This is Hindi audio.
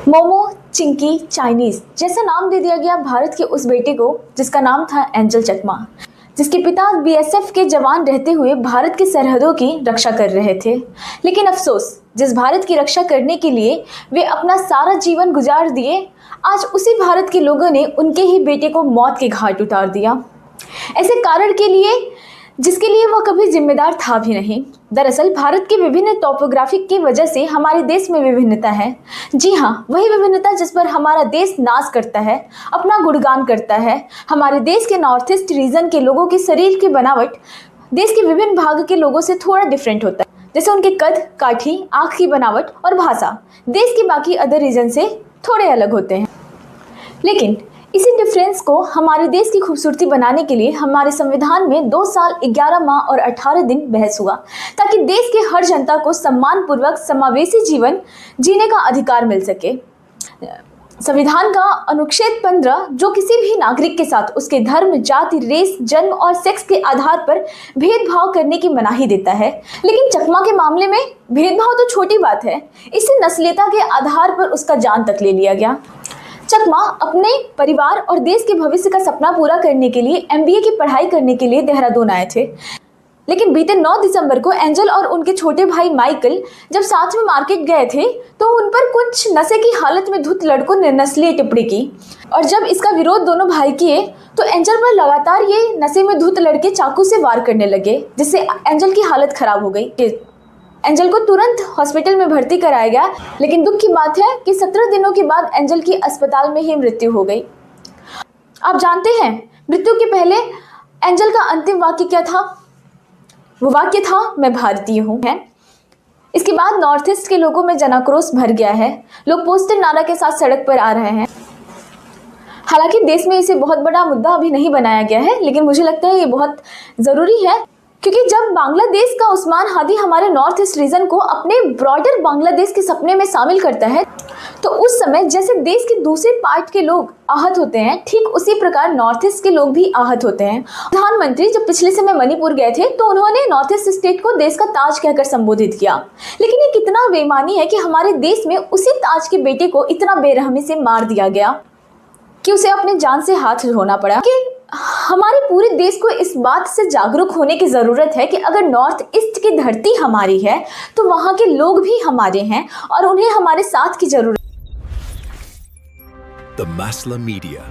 मोमो, चिंकी, चाइनीज जैसा नाम दे दिया गया भारत के उस बेटे को जिसका नाम था एंजल चकमा, जिसके पिता बीएसएफ के जवान रहते हुए भारत की सरहदों की रक्षा कर रहे थे। लेकिन अफसोस, जिस भारत की रक्षा करने के लिए वे अपना सारा जीवन गुजार दिए, आज उसी भारत के लोगों ने उनके ही बेटे को मौत के घाट उतार दिया, ऐसे कारण के लिए जिसके लिए वह कभी जिम्मेदार था भी नहीं। दरअसल भारत की विभिन्न टोपोग्राफी की वजह से हमारे देश में विभिन्नता है। जी हाँ, वही विभिन्नता जिस पर हमारा देश नाज करता है, अपना गुणगान करता है। हमारे देश के नॉर्थ ईस्ट रीजन के लोगों की शरीर की बनावट देश के विभिन्न भाग के लोगों से थोड़ा डिफरेंट होता है, जैसे उनके कद, काठी, आँख की बनावट और भाषा देश के बाकी अदर रीजन से थोड़े अलग होते हैं। लेकिन इसी डिफरेंस को हमारे देश की खूबसूरती बनाने के लिए हमारे संविधान में 2 साल 11 माह और 18 दिन बहस हुआ, ताकि देश के हर जनता को सम्मानपूर्वक समावेशी जीवन जीने का अधिकार मिल सके। संविधान का अनुच्छेद 15 जो किसी भी नागरिक के साथ उसके धर्म, जाति, रेस, जन्म और सेक्स के आधार पर भेदभाव करने की मनाही देता है। लेकिन चकमा के मामले में भेदभाव तो छोटी बात है, इससे नस्लीयता के आधार पर उसका जान तक ले लिया गया। चकमा अपने परिवार और देश के भविष्य का सपना पूरा करने के लिए एमबीए की पढ़ाई करने के लिए देहरादून आए थे। लेकिन बीते 9 दिसंबर को एंजल और उनके छोटे भाई माइकल जब साथ में मार्केट गए थे तो उन पर कुछ नशे की हालत में धुत लड़कों ने नस्लीय टिप्पणी की, और जब इसका विरोध दोनों भाई किए तो एंजल पर लगातार ये नशे में धुत लड़के चाकू से वार करने लगे, जिससे एंजल की हालत खराब हो गई। एंजल को तुरंत हॉस्पिटल में भर्ती कराया गया, लेकिन दुख की बात है कि 17 दिनों के बाद एंजल की अस्पताल में ही मृत्यु हो गई। आप जानते हैं मृत्यु के पहले एंजल का अंतिम वाक्य क्या था? वो वाक्य था, मैं भारतीय हूँ। इसके बाद नॉर्थ ईस्ट के लोगों में जनाक्रोश भर गया है। लोग पोस्टर नारा के साथ सड़क पर आ रहे हैं। हालांकि देश में इसे बहुत बड़ा मुद्दा अभी नहीं बनाया गया है, लेकिन मुझे लगता है ये बहुत ज़रूरी है, क्योंकि जब बांग्लादेश का उस्मान हादी हमारे नॉर्थ ईस्ट रीजन को अपने ब्रॉडर बांग्लादेश के सपने में शामिल करता है, तो उस समय जैसे देश के दूसरे पार्ट के लोग आहत होते हैं, ठीक उसी प्रकार नॉर्थ ईस्ट के लोग भी आहत होते हैं। प्रधानमंत्री जब पिछले समय मणिपुर गए थे तो उन्होंने नॉर्थ ईस्ट स्टेट को देश का ताज कहकर संबोधित किया, लेकिन ये कितना बेईमानी है कि हमारे देश में उसी ताज के बेटे को इतना बेरहमी से मार दिया गया कि उसे अपने जान से हाथ धोना पड़ा। कि हमारे पूरे देश को इस बात से जागरूक होने की ज़रूरत है कि अगर नॉर्थ ईस्ट की धरती हमारी है तो वहाँ के लोग भी हमारे हैं और उन्हें हमारे साथ की ज़रूरत है। The Masla Media.